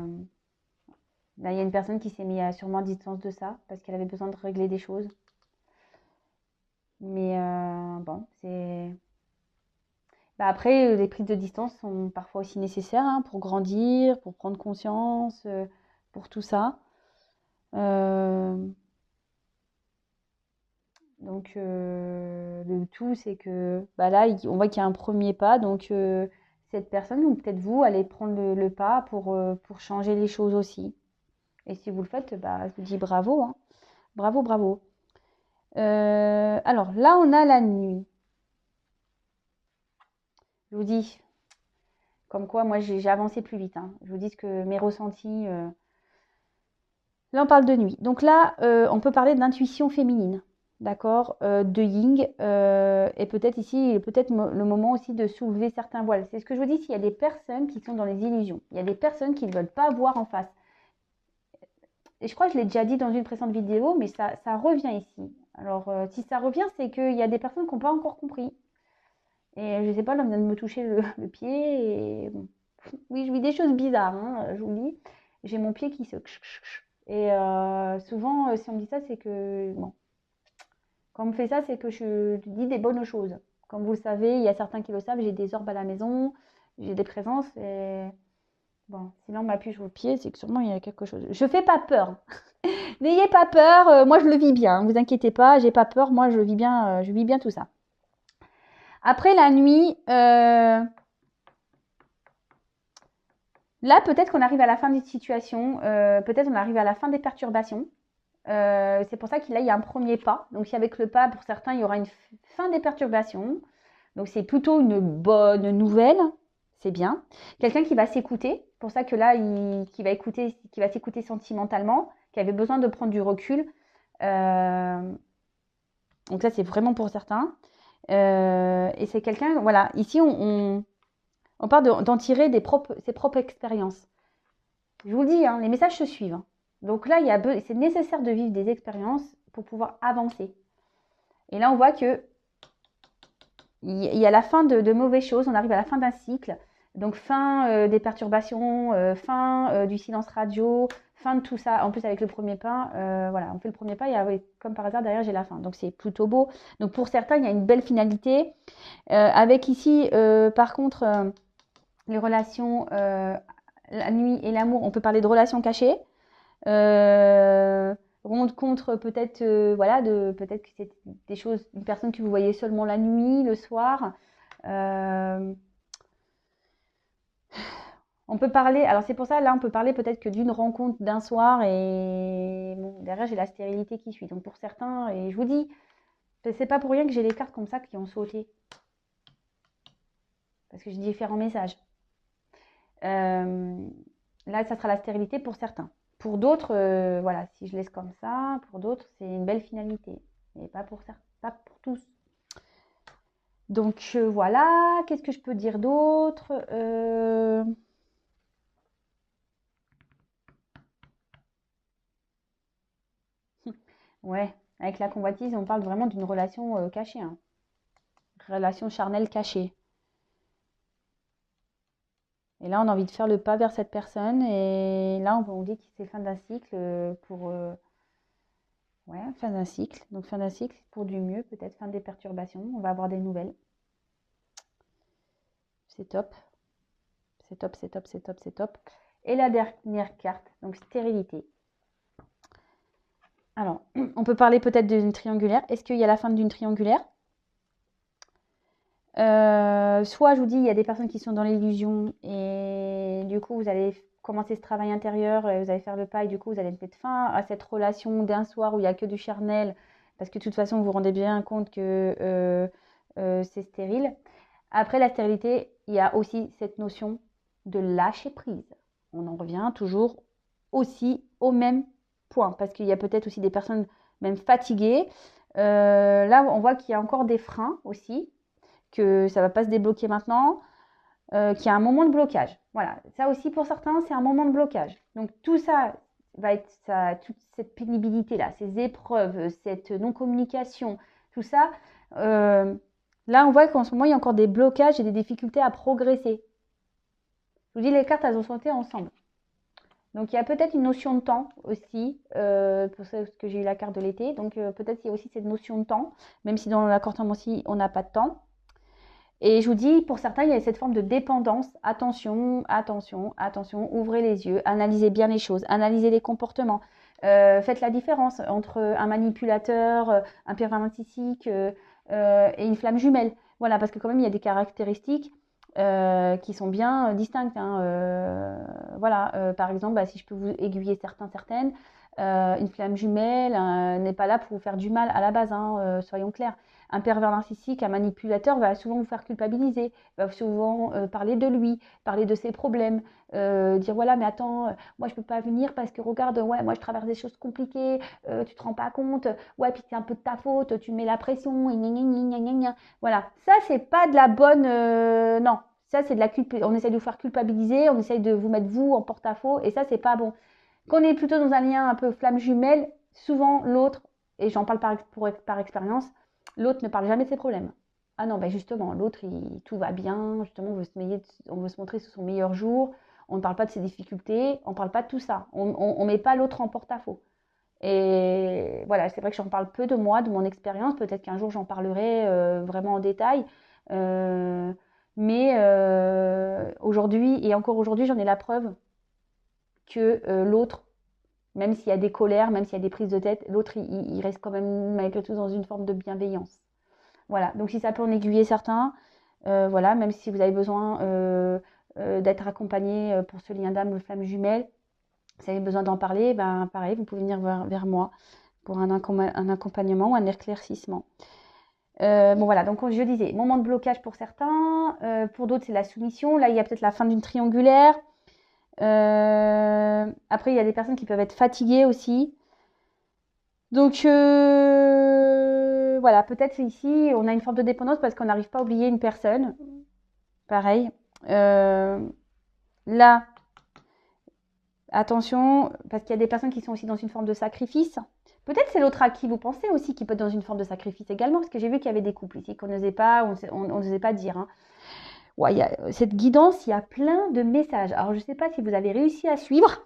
il y a une personne qui s'est mise à sûrement à distance de ça, parce qu'elle avait besoin de régler des choses. Mais bon, c'est... Bah après, les prises de distance sont parfois aussi nécessaires hein, pour grandir, pour prendre conscience, pour tout ça. Euh, donc, le tout, c'est que bah là, on voit qu'il y a un premier pas. Donc, cette personne, ou peut-être vous, allez prendre le pas pour changer les choses aussi. Et si vous le faites, bah, je vous dis bravo. Hein. Bravo, bravo. Alors, là, on a la nuit. Je vous dis, comme quoi, moi, j'ai avancé plus vite. Hein. Je vous dis que mes ressentis... Là, on parle de nuit. Donc là, on peut parler d'intuition féminine, d'accord, de yin, et peut-être ici, peut-être le moment aussi de soulever certains voiles. C'est ce que je vous dis, s'il y a des personnes qui sont dans les illusions, il y a des personnes qui ne veulent pas voir en face. Et je crois que je l'ai déjà dit dans une précédente vidéo, mais ça revient ici. Alors, si ça revient, c'est qu'il y a des personnes qui n'ont pas encore compris. Et je ne sais pas, là, on vient de me toucher le pied, et bon. Oui, je vis des choses bizarres, hein, je vous le dis. J'ai mon pied qui se... Et souvent, si on me dit ça, c'est que... Bon, quand on me fait ça, c'est que je dis des bonnes choses. Comme vous le savez, il y a certains qui le savent, j'ai des orbes à la maison, j'ai des présences. Et bon, si là on m'appuie sur le pied, c'est que sûrement il y a quelque chose. Je fais pas peur. N'ayez pas peur, moi je le vis bien. Ne vous inquiétez pas, j'ai pas peur, moi je vis bien tout ça. Après la nuit, là peut-être qu'on arrive à la fin des situations, peut-être on arrive à la fin des perturbations. C'est pour ça qu'il y a un premier pas. Donc, si avec le pas, pour certains, il y aura une fin des perturbations. Donc, c'est plutôt une bonne nouvelle. C'est bien. Quelqu'un qui va s'écouter. Pour ça que là, qui va s'écouter sentimentalement, qui avait besoin de prendre du recul. Donc, ça, c'est vraiment pour certains. Et c'est quelqu'un, voilà, ici, on parle d'en tirer ses propres expériences. Je vous le dis, hein, les messages se suivent. Hein. Donc là, c'est nécessaire de vivre des expériences pour pouvoir avancer. Et là, on voit que il y a la fin de mauvaises choses. On arrive à la fin d'un cycle. Donc fin des perturbations, fin du silence radio, fin de tout ça. En plus, avec le premier pas, voilà, on fait le premier pas et oui, comme par hasard, derrière, j'ai la fin. Donc c'est plutôt beau. Donc pour certains, il y a une belle finalité. Avec ici, par contre, les relations, la nuit et l'amour, on peut parler de relations cachées. Rendre compte peut-être voilà peut-être que c'est des choses, une personne que vous voyez seulement la nuit, le soir. On peut parler, alors c'est pour ça là on peut parler peut-être que d'une rencontre d'un soir et bon, derrière j'ai la stérilité qui suit. Donc pour certains, et je vous dis, c'est pas pour rien que j'ai les cartes comme ça qui ont sauté parce que j'ai différents messages. Là ça sera la stérilité pour certains. Pour d'autres, voilà, si je laisse comme ça, pour d'autres, c'est une belle finalité. Mais pas pour certains, pas pour tous. Donc voilà, qu'est-ce que je peux dire d'autre Ouais, avec la convoitise, on parle vraiment d'une relation cachée. Hein. Relation charnelle cachée. Et là, on a envie de faire le pas vers cette personne. Et là, on dit que c'est fin d'un cycle pour... ouais, fin d'un cycle. Donc fin d'un cycle pour du mieux, peut-être fin des perturbations. On va avoir des nouvelles. C'est top. C'est top, c'est top, c'est top, c'est top. Et la dernière carte, donc stérilité. Alors, on peut parler peut-être d'une triangulaire. Est-ce qu'il y a la fin d'une triangulaire? Soit je vous dis, il y a des personnes qui sont dans l'illusion et du coup, vous allez commencer ce travail intérieur et vous allez faire le pas et du coup, vous allez mettre fin à cette relation d'un soir où il n'y a que du charnel parce que de toute façon, vous vous rendez bien compte que c'est stérile. Après la stérilité, il y a aussi cette notion de lâcher prise. On en revient toujours aussi au même point parce qu'il y a peut-être aussi des personnes même fatiguées. Là, on voit qu'il y a encore des freins aussi, que ça ne va pas se débloquer maintenant, qu'il y a un moment de blocage. Voilà, ça aussi pour certains, c'est un moment de blocage. Donc tout ça va être ça, toute cette pénibilité-là, ces épreuves, cette non-communication, tout ça. Là, on voit qu'en ce moment, il y a encore des blocages et des difficultés à progresser. Je vous dis, les cartes, elles ont sauté ensemble. Donc, il y a peut-être une notion de temps aussi, pour ça que j'ai eu la carte de l'été. Donc, peut-être qu'il y a aussi cette notion de temps, même si dans la carte aussi, on n'a pas de temps. Et je vous dis, pour certains, il y a cette forme de dépendance. Attention, attention, attention, ouvrez les yeux, analysez bien les choses, analysez les comportements. Faites la différence entre un manipulateur, un pervers narcissique et une flamme jumelle. Voilà, parce que quand même, il y a des caractéristiques qui sont bien distinctes. Hein. Voilà, par exemple, bah, si je peux vous aiguiller certaines, une flamme jumelle n'est pas là pour vous faire du mal à la base, hein, soyons clairs. Un pervers narcissique, un manipulateur va souvent vous faire culpabiliser, va souvent parler de lui, parler de ses problèmes, dire voilà mais attends, moi je peux pas venir parce que regarde, ouais moi je traverse des choses compliquées, tu te rends pas compte, ouais puis c'est un peu de ta faute, tu mets la pression, voilà, ça c'est pas de la bonne, non, ça c'est de la on essaye de vous faire culpabiliser, on essaye de vous mettre vous en porte-à-faux et ça c'est pas bon. Quand on est plutôt dans un lien un peu flamme jumelle, souvent l'autre, et j'en parle par expérience, l'autre ne parle jamais de ses problèmes. Ah non, ben justement, l'autre, tout va bien, justement, on veut se montrer sous son meilleur jour, on ne parle pas de ses difficultés, on ne parle pas de tout ça, on ne met pas l'autre en porte-à-faux. Et voilà, c'est vrai que j'en parle peu de moi, de mon expérience, peut-être qu'un jour j'en parlerai vraiment en détail, mais aujourd'hui, et encore aujourd'hui, j'en ai la preuve que l'autre, même s'il y a des colères, même s'il y a des prises de tête, l'autre, il reste quand même malgré tout dans une forme de bienveillance. Voilà, donc si ça peut en aiguiller certains, voilà, même si vous avez besoin d'être accompagné pour ce lien d'âme, flamme jumelle, si vous avez besoin d'en parler, ben pareil, vous pouvez venir vers moi pour un accompagnement ou un éclaircissement. Bon voilà, donc je disais, moment de blocage pour certains, pour d'autres c'est la soumission, là il y a peut-être la fin d'une triangulaire. Après il y a des personnes qui peuvent être fatiguées aussi. Donc voilà, peut-être ici on a une forme de dépendance parce qu'on n'arrive pas à oublier une personne. Pareil. Là, attention, parce qu'il y a des personnes qui sont aussi dans une forme de sacrifice. Peut-être c'est l'autre à qui vous pensez aussi qui peut être dans une forme de sacrifice également, parce que j'ai vu qu'il y avait des couples ici qu'on n'osait pas, on n'osait pas dire. Hein. Ouais, cette guidance, il y a plein de messages. Alors je ne sais pas si vous avez réussi à suivre.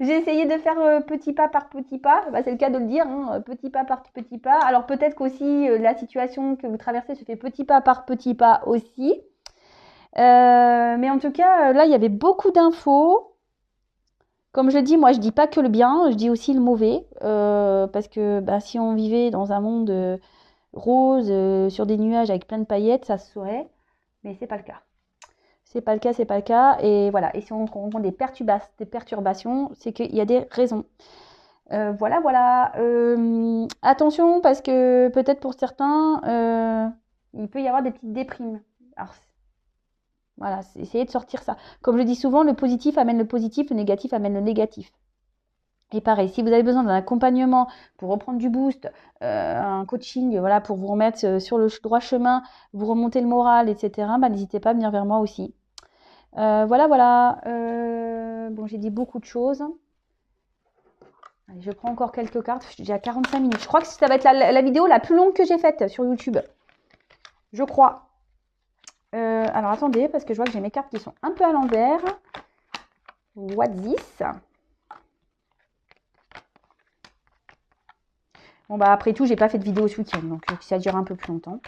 J'ai essayé de faire petit pas par petit pas, bah, c'est le cas de le dire, hein, petit pas par petit pas. Alors peut-être qu'aussi la situation que vous traversez se fait petit pas par petit pas aussi. Mais en tout cas, là, il y avait beaucoup d'infos. Comme je dis, moi, je dis pas que le bien, je dis aussi le mauvais. Parce que bah, si on vivait dans un monde rose, sur des nuages avec plein de paillettes, ça se saurait. Mais c'est pas le cas. C'est pas le cas, c'est pas le cas. Et voilà. Et si on rencontre des perturbations, c'est qu'il y a des raisons. Voilà. Attention, parce que peut-être pour certains, il peut y avoir des petites déprimes. Alors, voilà, essayez de sortir ça. Comme je dis souvent, le positif amène le positif, le négatif amène le négatif. Et pareil, si vous avez besoin d'un accompagnement pour reprendre du boost, un coaching, voilà, pour vous remettre sur le droit chemin, vous remonter le moral, etc., bah, n'hésitez pas à venir vers moi aussi. Voilà. Bon, j'ai dit beaucoup de choses. Allez, je prends encore quelques cartes. J'ai à 45 minutes. Je crois que ça va être la vidéo la plus longue que j'ai faite sur YouTube. Je crois. Alors, attendez, parce que je vois que j'ai mes cartes qui sont un peu à l'envers. What this? Bon, bah, après tout, j'ai pas fait de vidéo ce week-end, donc ça dure un peu plus longtemps.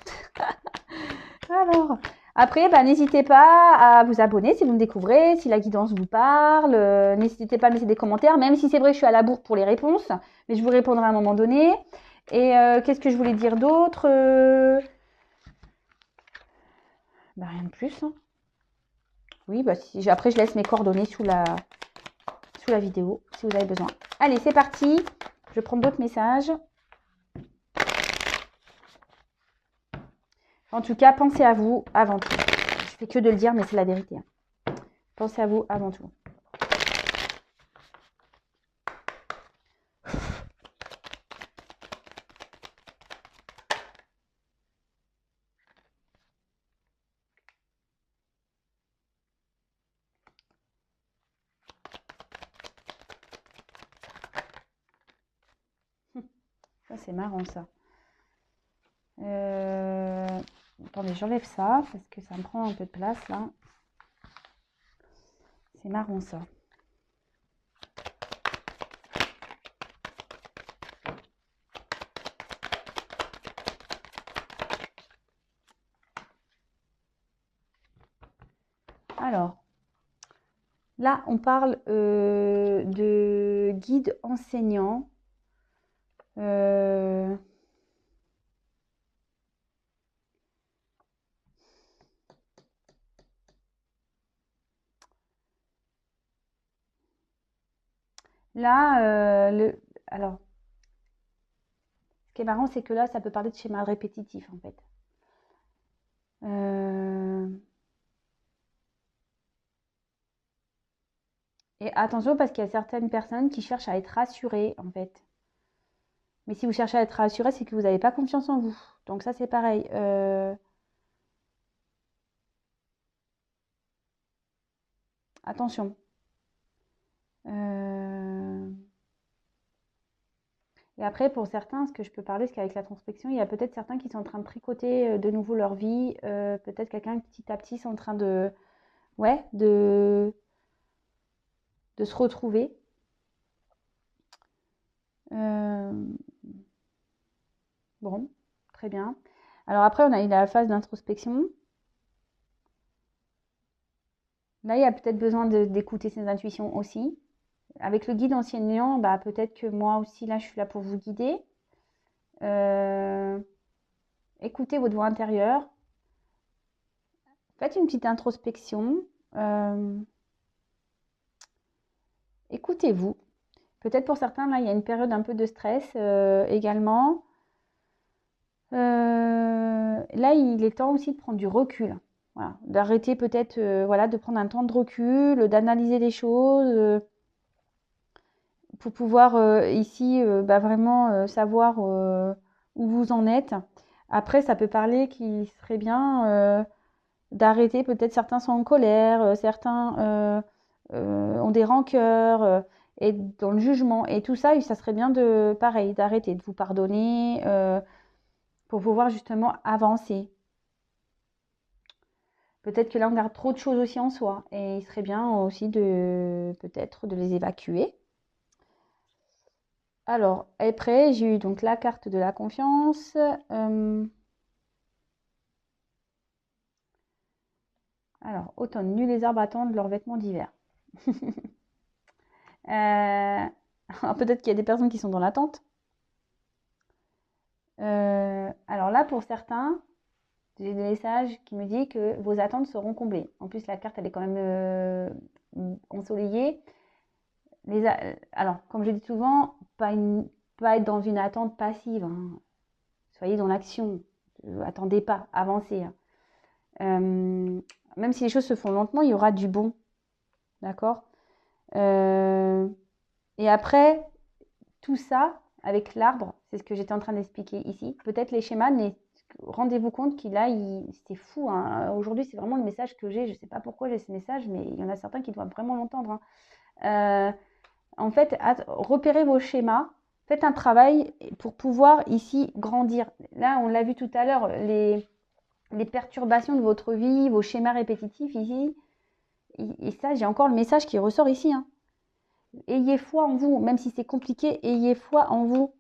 Après, bah, n'hésitez pas à vous abonner si vous me découvrez, si la guidance vous parle. N'hésitez pas à me laisser des commentaires, même si c'est vrai que je suis à la bourre pour les réponses, mais je vous répondrai à un moment donné. Et qu'est-ce que je voulais dire d'autre bah, rien de plus. Hein. Oui, bah, après, je laisse mes coordonnées sous la vidéo si vous avez besoin. Allez, c'est parti. Je prends d'autres messages. En tout cas, pensez à vous avant tout. Je fais que de le dire, mais c'est la vérité. Hein. Pensez à vous avant tout. Ça, c'est marrant, ça. Attendez, j'enlève ça parce que ça me prend un peu de place, là. C'est marrant, ça. Alors, là, on parle de guide enseignant. Là, alors, ce qui est marrant, c'est que là, ça peut parler de schéma répétitif, en fait. Et attention, parce qu'il y a certaines personnes qui cherchent à être rassurées, en fait. Mais si vous cherchez à être rassuré, c'est que vous n'avez pas confiance en vous. Donc ça, c'est pareil. Attention. Et après, pour certains, ce que je peux parler, c'est qu'avec la prospection, il y a peut-être certains qui sont en train de tricoter de nouveau leur vie. Peut-être quelqu'un petit à petit sont en train de, ouais, de se retrouver. Bon, très bien. Alors après, on a eu la phase d'introspection. Là, il y a peut-être besoin d'écouter ses intuitions aussi. Avec le guide enseignant, bah, peut-être que moi aussi, là, je suis là pour vous guider. Écoutez votre voix intérieure. Faites une petite introspection. Écoutez-vous. Peut-être pour certains, là, il y a une période un peu de stress également. Là, il est temps aussi de prendre du recul. Voilà. D'arrêter peut-être voilà, de prendre un temps de recul, d'analyser les choses pour pouvoir ici bah, vraiment savoir où vous en êtes. Après, ça peut parler qu'il serait bien d'arrêter. Peut-être certains sont en colère, certains ont des rancœurs et dans le jugement. Et tout ça, ça serait bien de, pareil, d'arrêter, de vous pardonner pour pouvoir justement avancer. Peut-être que là, on garde trop de choses aussi en soi. Et il serait bien aussi de peut-être de les évacuer. Alors, après, j'ai eu donc la carte de la confiance. Alors, automne, nu les arbres attendent leurs vêtements d'hiver. Peut-être qu'il y a des personnes qui sont dans l'attente. Alors là, pour certains, j'ai des messages qui me disent que vos attentes seront comblées. En plus, la carte, elle est quand même ensoleillée. Alors, comme je dis souvent, pas être dans une attente passive. Hein. Soyez dans l'action. Attendez pas, avancez. Hein. Même si les choses se font lentement, il y aura du bon. D'accord Et après, tout ça, avec l'arbre, c'est ce que j'étais en train d'expliquer ici. Peut-être les schémas, mais rendez-vous compte qu'il a, c'est fou. Hein. Aujourd'hui, c'est vraiment le message que j'ai. Je ne sais pas pourquoi j'ai ce message, mais il y en a certains qui doivent vraiment l'entendre. Hein. En fait, repérez vos schémas. Faites un travail pour pouvoir ici grandir. Là, on l'a vu tout à l'heure, les perturbations de votre vie, vos schémas répétitifs ici. Et ça, j'ai encore le message qui ressort ici. Hein. Ayez foi en vous, même si c'est compliqué, ayez foi en vous.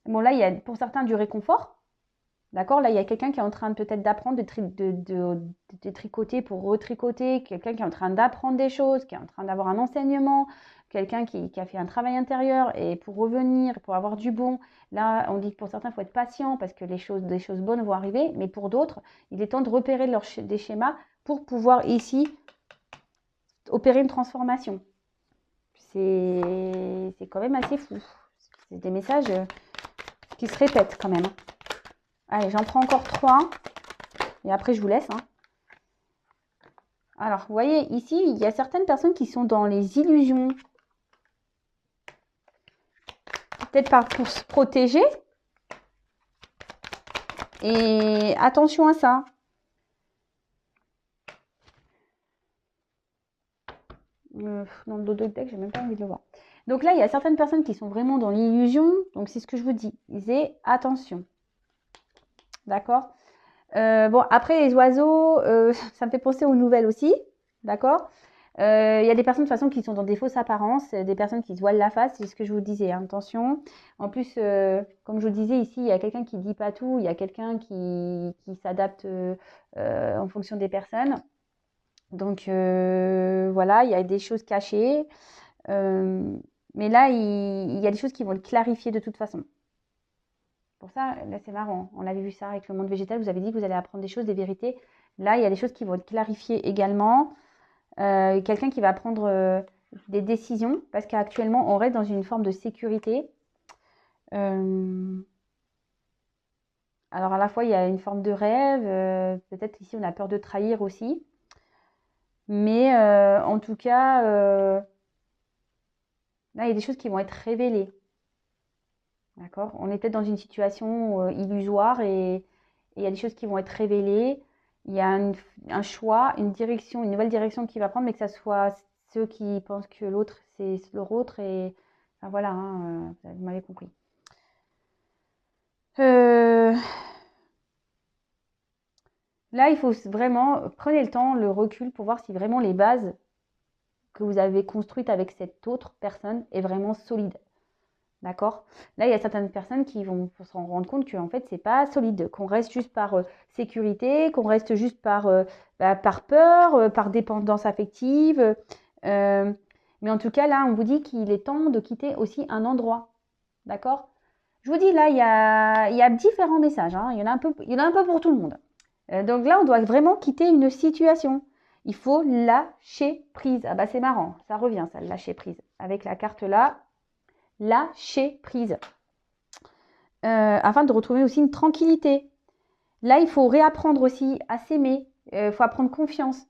Bon, là, il y a pour certains du réconfort. D'accord? Là, il y a quelqu'un qui est en train peut-être d'apprendre de tricoter pour retricoter, quelqu'un qui est en train d'apprendre des choses, qui est en train d'avoir un enseignement, quelqu'un qui a fait un travail intérieur et pour revenir, pour avoir du bon. Là, on dit que pour certains, il faut être patient parce que des choses bonnes vont arriver, mais pour d'autres, il est temps de repérer des schémas pour pouvoir ici opérer une transformation. C'est quand même assez fou. C'est des messages qui se répètent quand même. Allez, j'en prends encore 3. Et après, je vous laisse. Hein. Alors, vous voyez, ici, il y a certaines personnes qui sont dans les illusions. Peut-être pour se protéger. Et attention à ça. Dans le dos de deck, j'ai même pas envie de le voir. Donc là, il y a certaines personnes qui sont vraiment dans l'illusion. Donc, c'est ce que je vous dis. Disais, attention. D'accord? Bon, après, les oiseaux, ça me fait penser aux nouvelles aussi. D'accord? Il y a des personnes de toute façon qui sont dans des fausses apparences, des personnes qui se voilent la face, c'est ce que je vous disais, hein, attention. En plus, comme je vous disais ici, il y a quelqu'un qui dit pas tout, il y a quelqu'un qui s'adapte en fonction des personnes. Donc voilà, il y a des choses cachées. Mais là, il y a des choses qui vont le clarifier de toute façon. Pour ça, là, c'est marrant. On avait vu ça avec le monde végétal. Vous avez dit que vous allez apprendre des choses, des vérités. Là, il y a des choses qui vont être clarifiées également. Quelqu'un qui va prendre des décisions parce qu'actuellement, on reste dans une forme de sécurité. Alors, à la fois, il y a une forme de rêve. Peut-être ici, on a peur de trahir aussi. Mais en tout cas, là, il y a des choses qui vont être révélées. D'accord? On est peut-être dans une situation illusoire et il y a des choses qui vont être révélées. Il y a un choix, une direction, une nouvelle direction qui va prendre, mais que ça soit ceux qui pensent que l'autre, c'est leur autre. Et enfin, voilà, hein, vous m'avez compris. Là, il faut vraiment, prenez le temps, le recul pour voir si vraiment les bases que vous avez construites avec cette autre personne est vraiment solide. D'accord? Là, il y a certaines personnes qui vont s'en rendre compte qu'en fait, c'est pas solide, qu'on reste juste par sécurité, qu'on reste juste par peur, par dépendance affective. Mais en tout cas, là, on vous dit qu'il est temps de quitter aussi un endroit. D'accord? Je vous dis, là, il y a différents messages. Hein. Il y en a un peu pour tout le monde. Donc là, on doit vraiment quitter une situation. Il faut lâcher prise. Ah bah c'est marrant, ça revient ça, lâcher prise. Avec la carte là, lâcher prise. Afin de retrouver aussi une tranquillité. Là, il faut réapprendre aussi à s'aimer. Il faut apprendre confiance.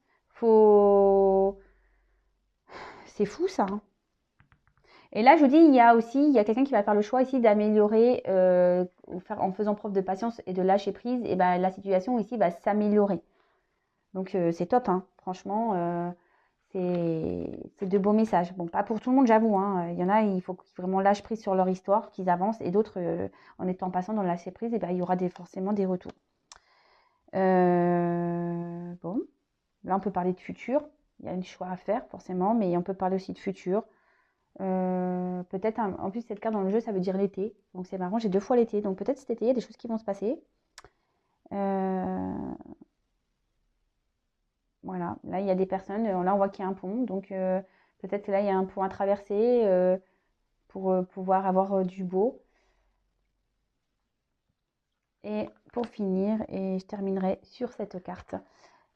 C'est fou ça. Hein. Et là, je vous dis, il y a quelqu'un qui va faire le choix ici d'améliorer, en faisant preuve de patience et de lâcher prise, et ben la situation ici va s'améliorer. Donc c'est top, hein. Franchement, c'est de beaux messages. Bon, pas pour tout le monde, j'avoue. Hein. Il y en a, il faut qu'ils vraiment lâchent prise sur leur histoire, qu'ils avancent, et d'autres, en étant patient dans le lâcher prise, et ben, il y aura forcément des retours. Bon, là on peut parler de futur. Il y a un choix à faire forcément, mais on peut parler aussi de futur. Peut-être, en plus cette carte dans le jeu, ça veut dire l'été. Donc c'est marrant, j'ai 2 fois l'été. Donc peut-être cet été, il y a des choses qui vont se passer. Voilà, là il y a des personnes, là on voit qu'il y a un pont, donc peut-être là il y a un pont à traverser pour pouvoir avoir du beau. Et pour finir, et je terminerai sur cette carte.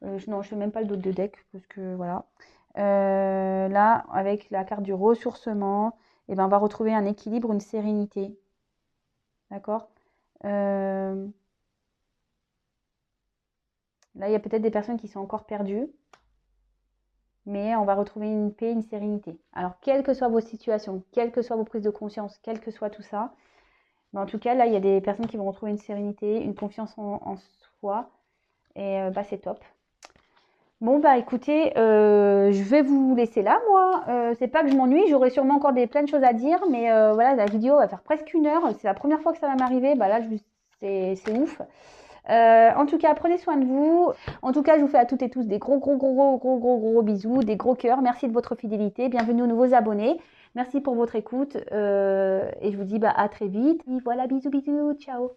Non, je ne fais même pas le dos de deck, parce que voilà. Là, avec la carte du ressourcement, et ben, on va retrouver un équilibre, une sérénité. D'accord? Là, il y a peut-être des personnes qui sont encore perdues, mais on va retrouver une paix, une sérénité. Alors, quelles que soient vos situations, quelles que soient vos prises de conscience, quel que soit tout ça, mais en tout cas, là, il y a des personnes qui vont retrouver une sérénité, une confiance en soi, et bah, c'est top. Bon, bah écoutez, je vais vous laisser là, moi. C'est pas que je m'ennuie, j'aurai sûrement encore plein de choses à dire, mais voilà, la vidéo va faire presque 1 heure. C'est la première fois que ça va m'arriver, bah là, c'est ouf. En tout cas, prenez soin de vous. En tout cas, je vous fais à toutes et tous des gros bisous, des gros cœurs. Merci de votre fidélité. Bienvenue aux nouveaux abonnés. Merci pour votre écoute. Et je vous dis à très vite. Et voilà, bisous, ciao.